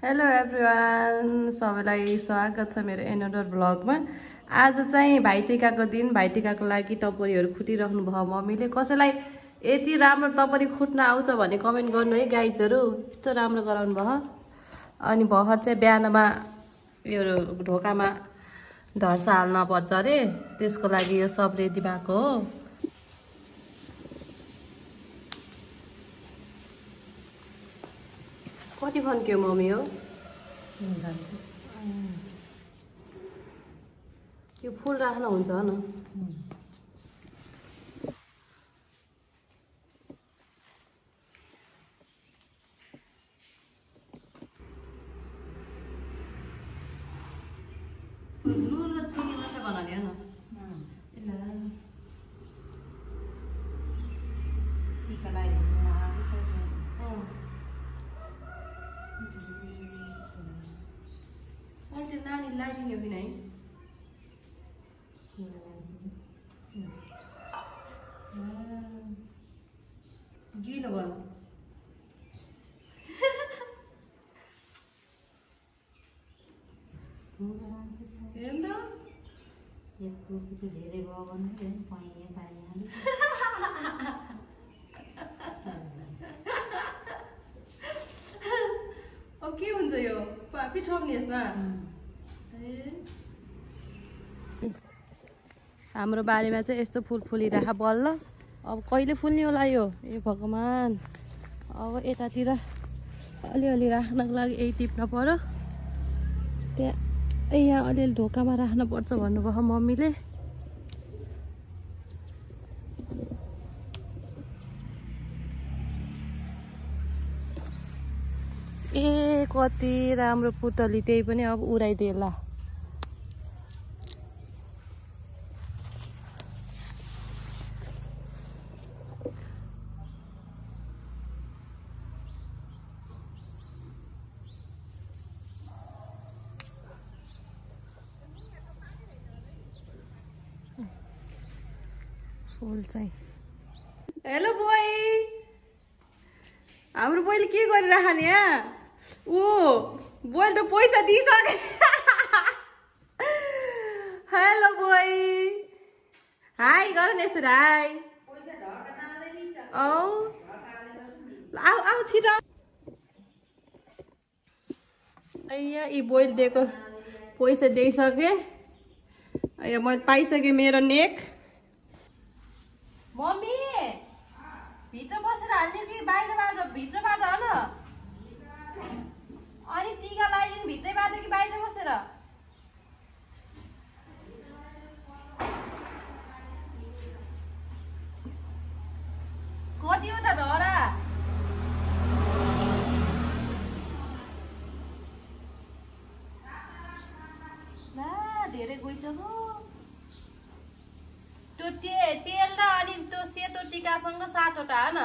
Hello everyone, सबैलाई स्वागत छ मेरो एनोडर ब्लगमा। आज चाहिँ भाइटिकाको दिन। भाइटिकाको लागि टपरीहरू फुटिराख्नु भयो मम्मीले। कसैलाई यति राम्रो टपरी फुट्न आउँछ भने कमेन्ट गर्नु है गाइजहरू। यस्तो राम्रो गराउनु भयो। अनि भर्खर चाहिँ बिहानमा यो ढोकामा ढर्सा हाल्न पर्छ अरे, त्यसको लागि यो सब रेडी भएको हो। कति फन्क्यो मम्मी हो यो फुल राख्न हुन्छ न। लुर र छुरी मात्र बनाउने हो न। टिका लगाइदिनु त्यो नानी लगाइदिने कि नै गिलो भयो। धेरै भयो भने पाइने पाइहाल्यो। अब के हुन्छ यो पिठोक्ने यसमा। हाम्रो बारीमा चाहिँ यस्तो फुल फुलिराख बल्ल। अब कहिले फुल्ने होला यो, ए भगवान्। अब यतातिर अलिअलि राख्नको लागि यही टिप्न पर्यो। त्यहाँ यहाँ अलिअलि ढोकामा राख्नुपर्छ भन्नुभयो मम्मीले। ए कति राम्रो पुतली, त्यही पनि अब उडाइदिएला। फुल चाहिँ हेलो बोय, हाम्रो बोयले के गरिराख्ने यहाँ? ओ बोयल त पैसा दिइसके। हेलो बोय, हाई गर न यसरी हाई। आऊ आऊ छिटो। अయ్యా यी बोयल दिएको पैसा दिइसके। अయ్యा मैले पाइसकेँ मेरो नेक। मम्मी भित्र बसेर हाल्ने कि बाहिरबाट? भित्रबाट हो न। अनि टिका लगाइदिनु भित्रैबाट कि बाहिर बसेर? कतिवटा धरा? ला धेरै गइसक्यो। त्यो तेल र अनि त्यो सेतो टिकासँग 7वटा हो न।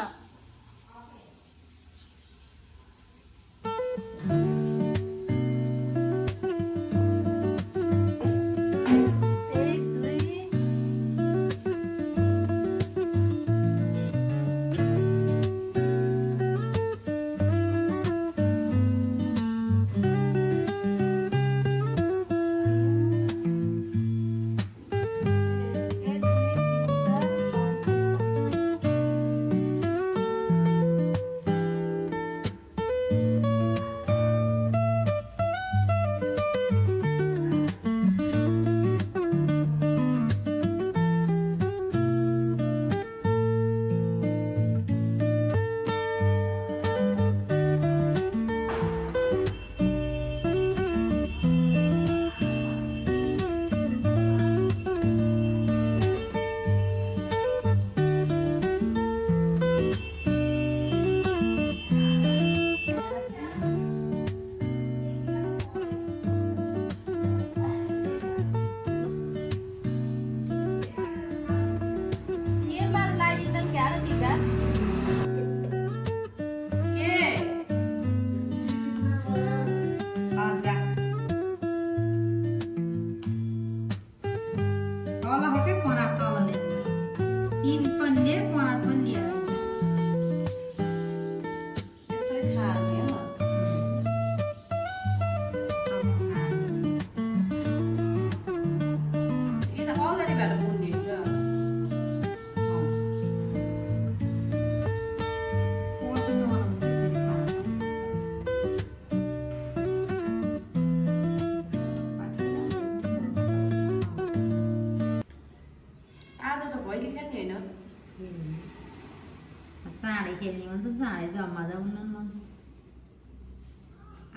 खेल्ने भन्छ चाँडै जम्मा जाउन मन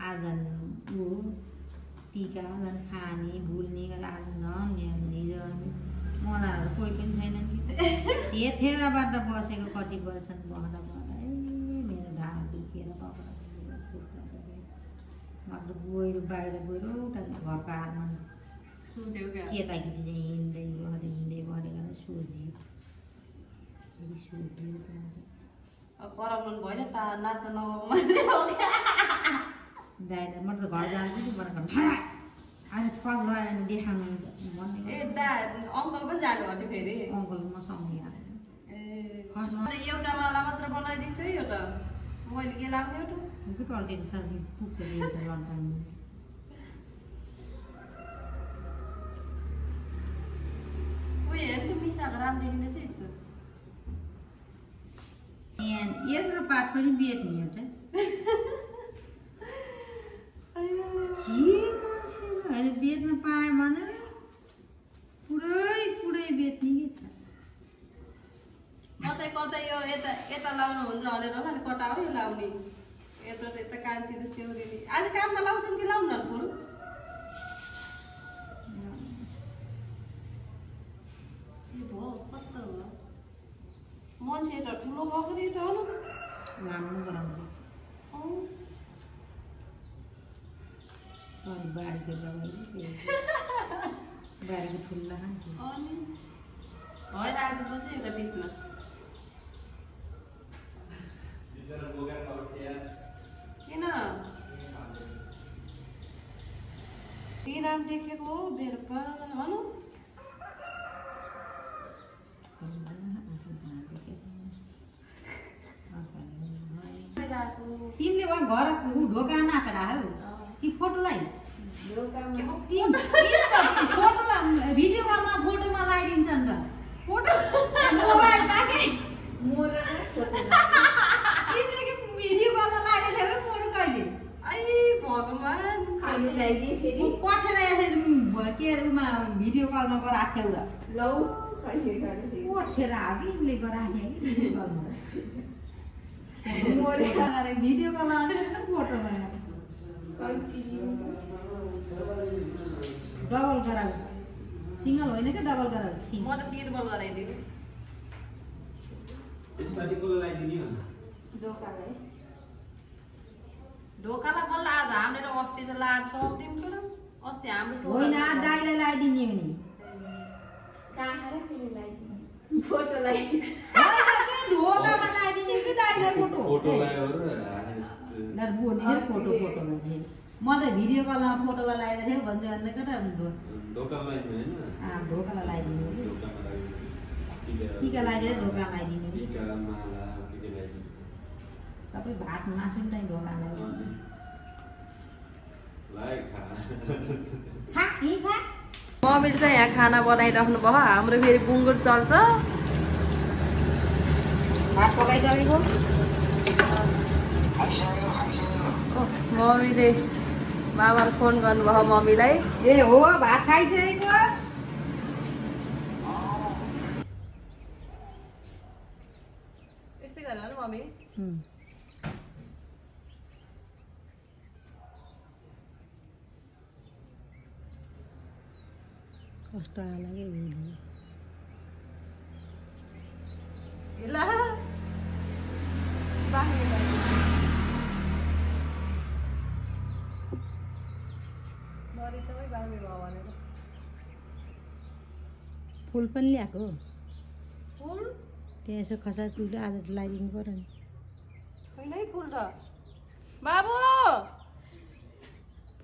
आज ऊ टिका झन् खाने भुल्ने आज झन् मलाई कोही पनि छैनन् कि थेराबाट बसेको कति वर्षन् बहरा मेरो ढाड दुखेर मतलब गएर बाहिर गएर उता घरको हातमा केटाकेटी चाहिँ हिँड्दै गरेर सोझियो कराउनु भएन नाच्न नगाउनु दाइले म त घर जान्छु नि भनेर आज फर्स्ट भयो भने देखाउनुहुन्छ भन्ने ए दा अङ्कल पनि जानु भयो फेरि अङ्कल मसँगै आयो एउटा माला मात्र बनाइदिन्छु है एउटा मैले के लाउने एउटा टल्टेको छ पुग्छ एउटा लन्टाउनु उयो हेर्नु त मिसाएको राम्रो देखिँदैछ यस्तो यत्रो पात पनि बेच्ने एउटा अहिले बेच्न पाएँ भने पुरै बेच्ने के छ कतै कतै यो यता लाउनु हुन्छ भनेर होला नि कटाउ लाउने यता कानतिर सिउरिने आज काममा लाउँछन् कि लाउनु फुल कस्तो हो मान्छे त ठुलो भएको नि त राम्रो गराउनु बारीको फुल लगाएको भएर आएपछि एउटा बिचमा किन बिराम देखेको हो बेलुका भनौँ तिमीले घर ढोका नापेर हौ कि फोटोलाई भिडियो कलमा फोटोमा लगाइदिन्छन् र फोटो मोबाइल पाके तिमीले कि भिडियो कलमा लगाइदिएको मोर कहिले आई भगवान पठेर के अरूमा भिडियो कलमा गराएको थियौ र लौ पठेर आयो कि यिनले गराएको थियो कि भिडियो कलमा भिडियो कलमा फोटोमा डबल गराउ सिंगल होइन क्या डबल गराउ म त तिरबल गराइदिनु ढोकालाई बल्ल आज हामीले त अस्ति त लाड सक्दिउँ तर अस्ति हाम्रो होइन दाइलाई लगाइदिने हो नि फोटोलाई ढोकामा लगाइदिने कि दाइलाई फोटो फोटो म त भिडियो कलमा फोटोलाई लगाएर थियो भन्छ भने केटा ढोकालाई लगाइदिनु टिका लगाइदिएर ढोका लगाइदिनु सबै भात मासु नि ढोका लगाइदिनु मम्मीले चाहिँ यहाँ खाना बनाइराख्नु भयो हाम्रो फेरि बुङ्गुर चल्छ भात पकाइसकेको मम्मीले बाबाले फोन गर्नुभयो मम्मीलाई ए हो भात खाइसकेको यस्तै गर्नु मम्मी कष्ट लाग्यो ला फुल पनि ल्याएको फुल त्यहाँ यसो खसा तुलो आज लगाइदिनु पर्यो नि छैन है फुल त बाबु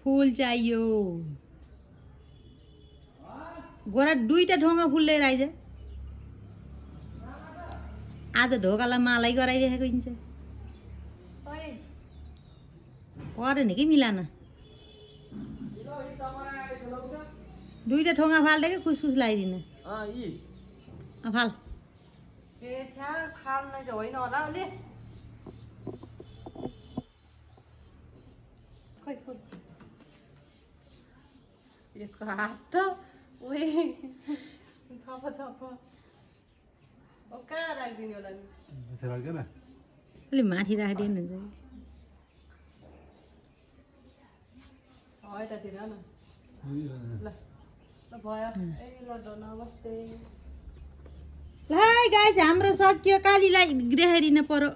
फुल चाहियो गोरा दुईटा ढोका फुल लिएर आइज आज ढोकालाई मालै गराइरहेको हिँड्छ परेन कि मिलान दुईटा ठोगा फाल्दै कि खुसखुस लगाइदिनु फाल ए छ्या खाल्न त होइन होला उसले खै फुल यसको हात त उही छप छप कहाँ राखिदिने होला नि अलि माथि राखिदिनु हुन्छ यतातिर न ल भयो ए ल नमस्ते ल गाइस हाम्रो सकियो कालीलाई देखाइदिन पर्यो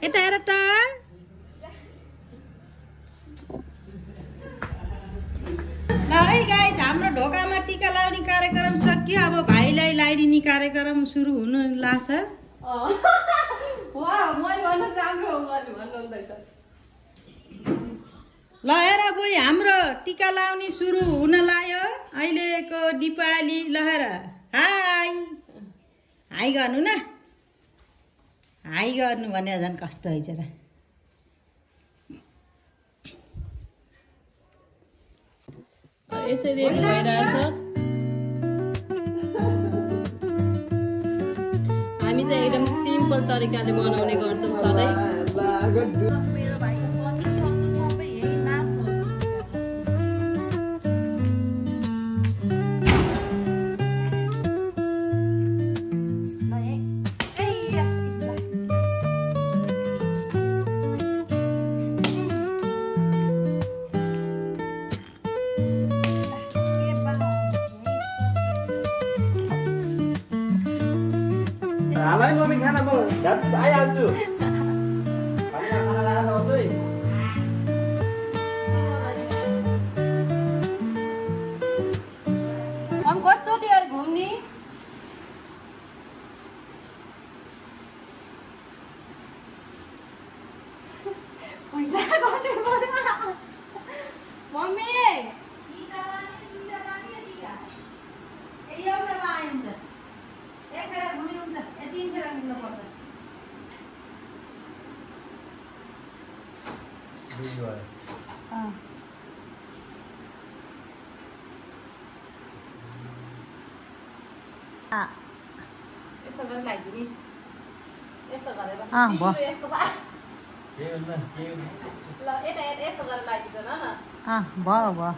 यता हेर त ल है गाइस हाम्रो ढोकामा टीका लाउने कार्यक्रम सकियो अब भाइलाई लगाइदिने कार्यक्रम सुरु हुन लाग्छ वा मैले भन्नु राम्रो हो मैले भन्नुहुँदैछ ल हेर बोइ हाम्रो टीका लाउने सुरु हुन लाग्यो अहिलेको दिपावली ल हेर हाई हाई गर्नु न हाई गर्नु भने झन् कस्तो हैछ र यसरी भइरहेछ हामी चाहिँ एकदम सिम्पल तरिकाले मनाउने गर्छौँ सधैँ मेरो भाइको सबै यही नाच होस् हालै मम्मी खाना म आइहाल्छु खाना राखेर बस है हम कतिचोटि यार घुम्ने पैसा गर्ने मम्मी एउटा लाइन्छ एक फेर घुम्नु हुन्छ तीन फेर घुम्नु पर्छ यसो गरेर लगाइदिने यसो गरेर भयो यसको ल यता यसो गरेर लगाइदिँदैन न भयो भयो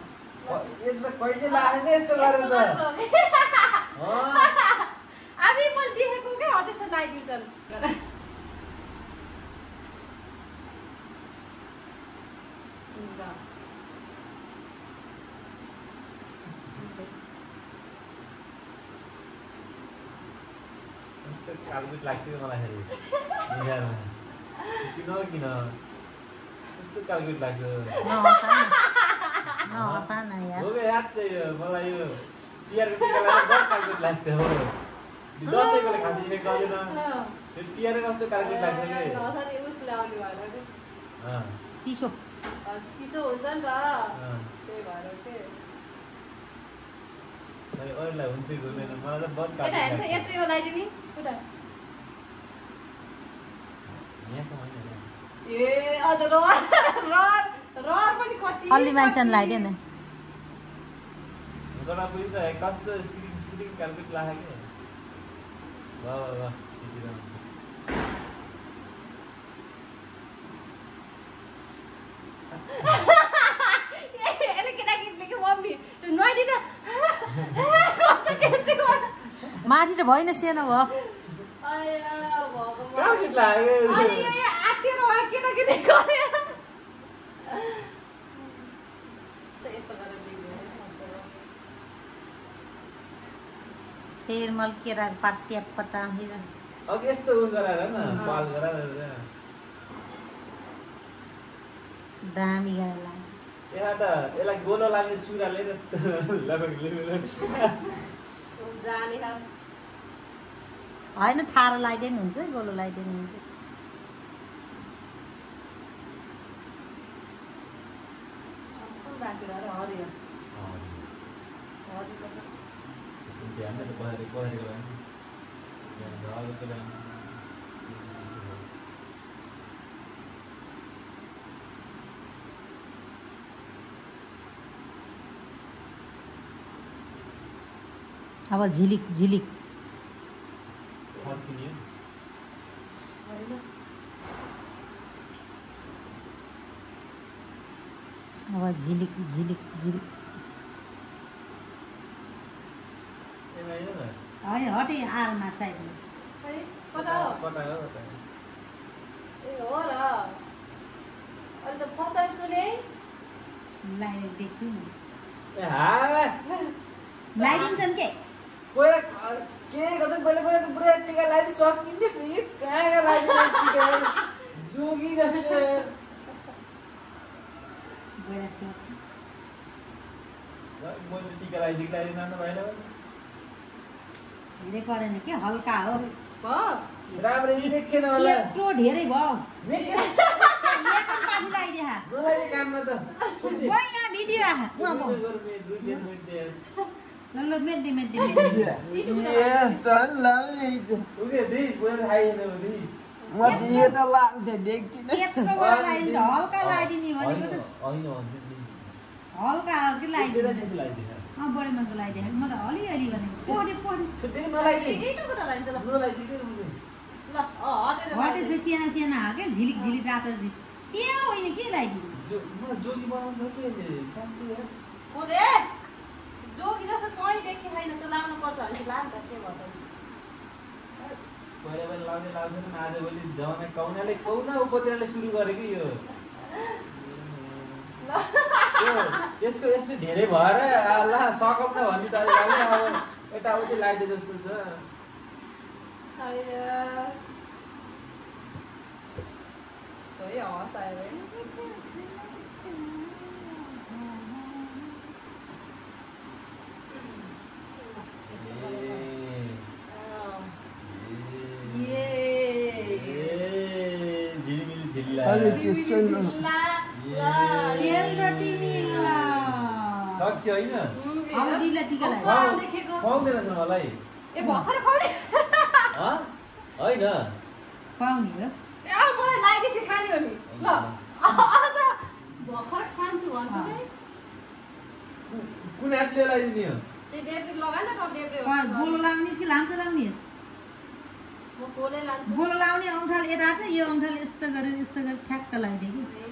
कहिले लाग्ने यस्तो गरेर त आफै मैले देखेको क्या हो त्यसो लगाइदिन्छन् कालकुट लाग्छ मलाई फेरि किन किन कस्तो कालकुट लाग्छ नहसान यार हो याद चाहिँ मलाई यो तिहारको टिका लगाएर कालकुट लाग्छ हो दसैँकोले खास इफेक्ट गर्दैन यो तिहार कस्तो कालकुट लाग्छ कि चिसो चिसो हुन्छ नि त त्यही भएर के अरूलाई हुन्छ घुमेन मलाई त बन्द यता हेर्नु यत्रो लगाइदिने उता ए अझ रहर पनि कति अलि मान्छेले लगाइदियो न गरा पनि त कस्तो सिरिङ कालकुट लाग्यो कि ल ल त्यति राम्रो यसले केटाकेटीले के मम्मी त्यो नुहाइदिन माथि त भएन सानो भयो कालकुट लाग्यो आत्तिएर भयो केटाकेटी गरे फेरि मल केरा पात ट्याप पटाउँदै अघि यस्तो उ गराएर न पाल गराएर दामी गरेर लाग्यो यहाँ त यसलाई गोलो लाग्ने चुराले जस्तो जाने खास होइन थारो लगाइदिए नि हुन्छ गोलो लगाइदिए नि हुन्छ हरियो ध्यान त परेको अब झिलिक झिलिक अब झिलिक झिलिक झिलिक होइन हटे आरमा साइडमा कता हो कता हो कता ए हो र अहिले त फर्स्ट टाइम सुने लाइट देख्छु नि ए हा लाइदिन्छन् के पहिला के गर्दा पहिला त पुरा टिका लगाइदिए सकिन्थ्यो नि कहाँ लगाइदिए टिका जोगी जस्तो गएर सक मैले टिका लगाइदिएँ नानु भएन धेरै परेन के हल्का हो राम्ररी देखेन होला यत्रो धेरै भयो पानी लगाइदिए नलाइदिए कानमा त यहाँ भिडियो ल मेट्दै यत्रो गरेर लगाइदिन्छ हल्का लगाइदिने भनेको त हल्का हल्की लगाइदिन्छ बढीमाको लगाइदिए म त अलिअलि भनेको हटेछ साना साना हो क्या झिलिक झिलिक रातो के होइन के लगाइदिनु जोगी बनाउँछ के जोगी जस्तो कहीँ देखि छैन त लाउनु पर्छ भने लाम त के भयो पहिला पहिला लाउँदैन आजभोलि जमाना कौना उपद्रवले सुरु गरे कि यो यसको यस्तो धेरै भएर ल सकौँ न भन्ने तरिकाले अब यताउति लाग्दै जस्तो छ सही अवस्था आयो सक्यो होइन अब दिदीलाई टिका लगायो खुवाउँदैन छ मलाई ए भर्खर खुवाउने होइन खुवाउने हो मलाई लागेपछि खाने हो नि ल अझ भर्खर खान्छु भन्छु नि कुन हातले लगाइदिने हो त्यो डेब्रे लगा न त डेब्रे गोलो लाउनेस् कि लाम्चो लाउनेस् म गोले लान्छु गोलो लाउने औँठाले यता यो औँठाले यस्तो गरेर ठ्याक्क लगाइदियो कि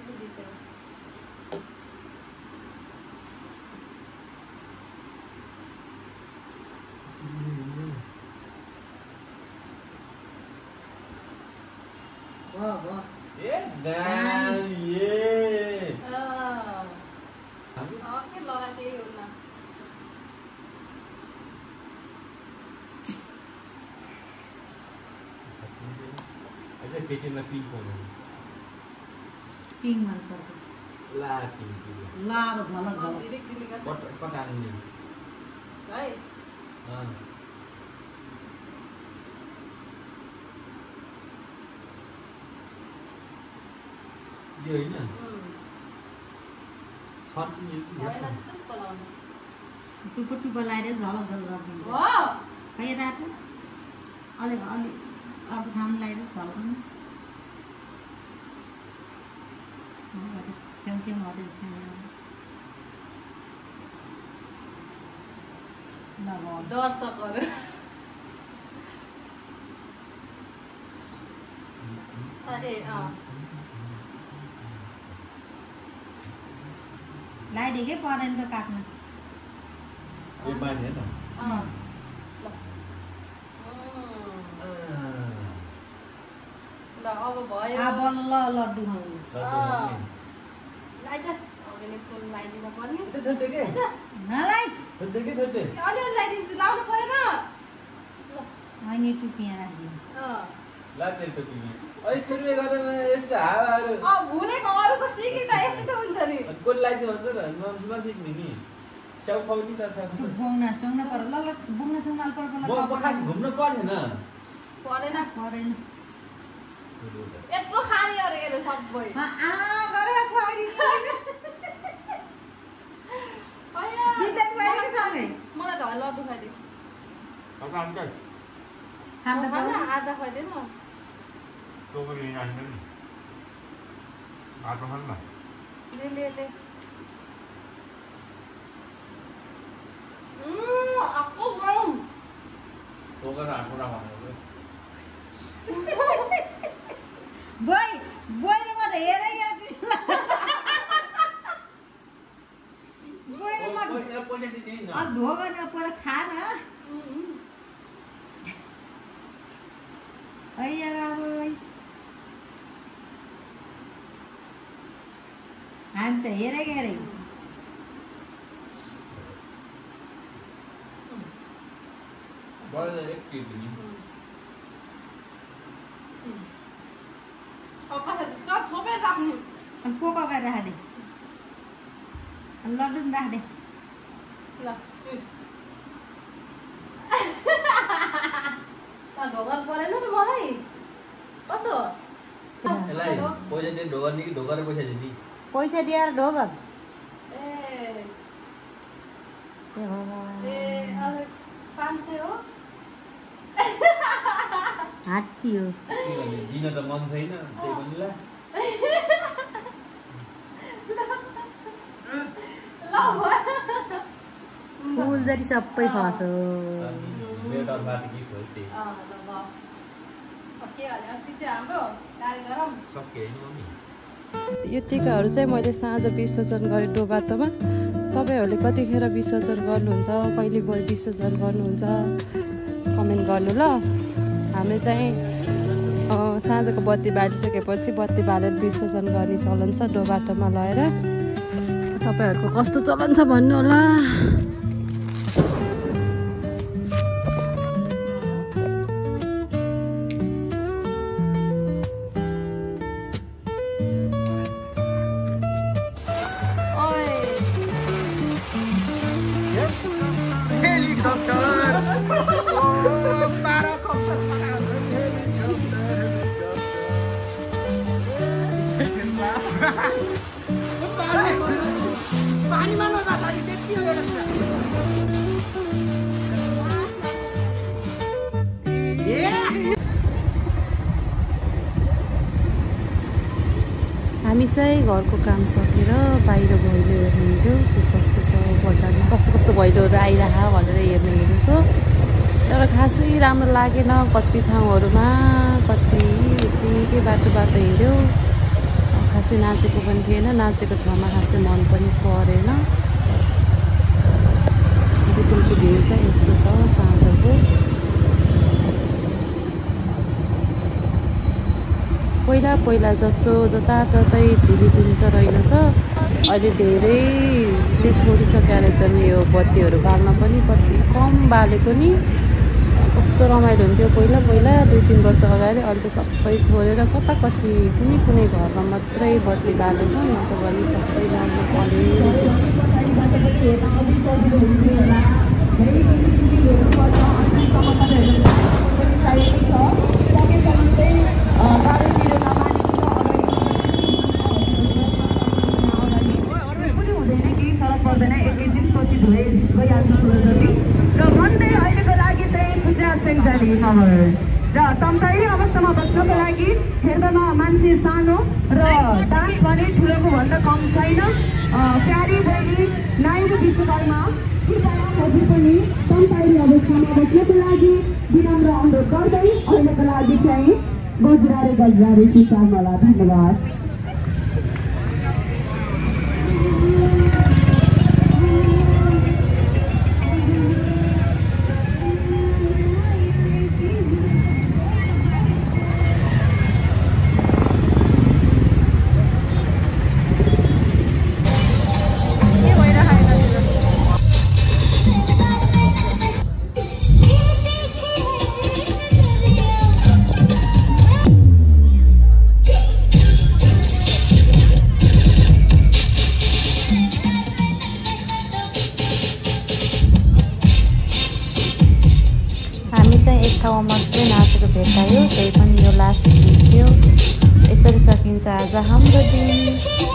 केटीलाई पिङ पाउँदैन पिङ मन पर्छ ला पिङ ला अब झलक झलक कटाउने है यो होइन टुप्पो टुप्पो लगाएर झलक झलक गरिदिन्छ खै यता अलि अलि अर्को ठाउँमा लगाएर झल्काउनु छेउछेउमा हटेर छेउमा ल दर्शकहरू लगाइदिए के परेन त काट्न यो पानी होइन अब भयो अब ल लड्डु लाइदिनु पर्ने छोड्दै के नलाई छोड्दै के छोड्दै अलिअलि लगाइदिन्छु लाउनु परेन होइन टुपी यहाँ राखिदिनु ला तेरो टोपीमा अहिले सुरुमै गरेर यस्तो हावाहरू भुलेको अरूको सिकी त यस्तो त हुन्छ नि गोल लगाइदियो भन्छ त नसिक्ने नि स्याउ खुवाउने त स्याउ बोङ्ना सोङ्ना पर ल बोङ्ना सोङ्ना पर खास घुम्नु परेन परेन यत्रो खाने अरे यसले सबै गरेर खुवाइदिनु मलाई ढल लड्डु खाइदिनु आधा खाइदिएन ले आको गरम बोइरबाट हेरै अब ढोगन पर खा न हामी त हेरेको हेरेको अनि को गरेर राख दे अनि लड्डु राख दे ढोगर परेन नि मलाई कसो पैसा दिएर ढोगर हात्ती हो दिन त मन छैन त्यही पनि फुल जति सबै खस्यो यो टिकाहरू चाहिँ मैले साँझ विसर्जन गरेँ डोबातोमा। तपाईँहरूले कतिखेर विसर्जन गर्नुहुन्छ, कहिले विसर्जन गर्नुहुन्छ कमेन्ट गर्नु ल। हामीले चाहिँ साँझको बत्ती बालिसकेपछि बत्ती बालेर विसर्जन गर्ने चलन छ डोबाटोमा लगेर। तपाईँहरूको कस्तो चलन छ भन्नु होला। हामी चाहिँ घरको काम सकेर बाहिर भैलो हेर्न हिँड्यौँ के कस्तो छ बजारमा, कस्तो कस्तो भैलोहरू आइरह भनेर हेर्न हिँडेको। तर खासै राम्रो लागेन, कति ठाउँहरूमा कति उत्तिकै बाटो हिँड्यौँ, खासै नाचेको पनि थिएन, नाचेको ठाउँमा खासै मन पनि परेन। बुटुलको भ्यू चाहिँ यस्तो छ साँझको। पहिला जस्तो जताततै झिलिपिल त रहेनछ, अहिले धेरैले छोडिसकेर रहेछन् यो बत्तीहरू बाल्न पनि, कति कम बालेको नि। कस्तो रमाइलो हुन्थ्यो पहिला 2-3 वर्ष अगाडि, अहिले त सबै छोडेर कति कुनै घरमा मात्रै बत्ती बालेको, नि त भने सबै बाल्नु पऱ्यो। र तम्ताइने अवस्थामा बस्नको लागि हेर्नमा मान्छे सानो र डान्स भने ठुलोको भन्दा कम छैन। प्यारी बहिनी नाइरो विश्वकर्मा पनि तम्ताइने अवस्थामा बस्नको लागि विनम्र अनुरोध गर्दै अहिलेको लागि चाहिँ गजरारे सीतामला। धन्यवाद। ठाउँमा मात्रै नाचेको भेटायो, त्यही पनि यो लास्ट गीत थियो। यसरी सकिन्छ आज हाम्रो दिन।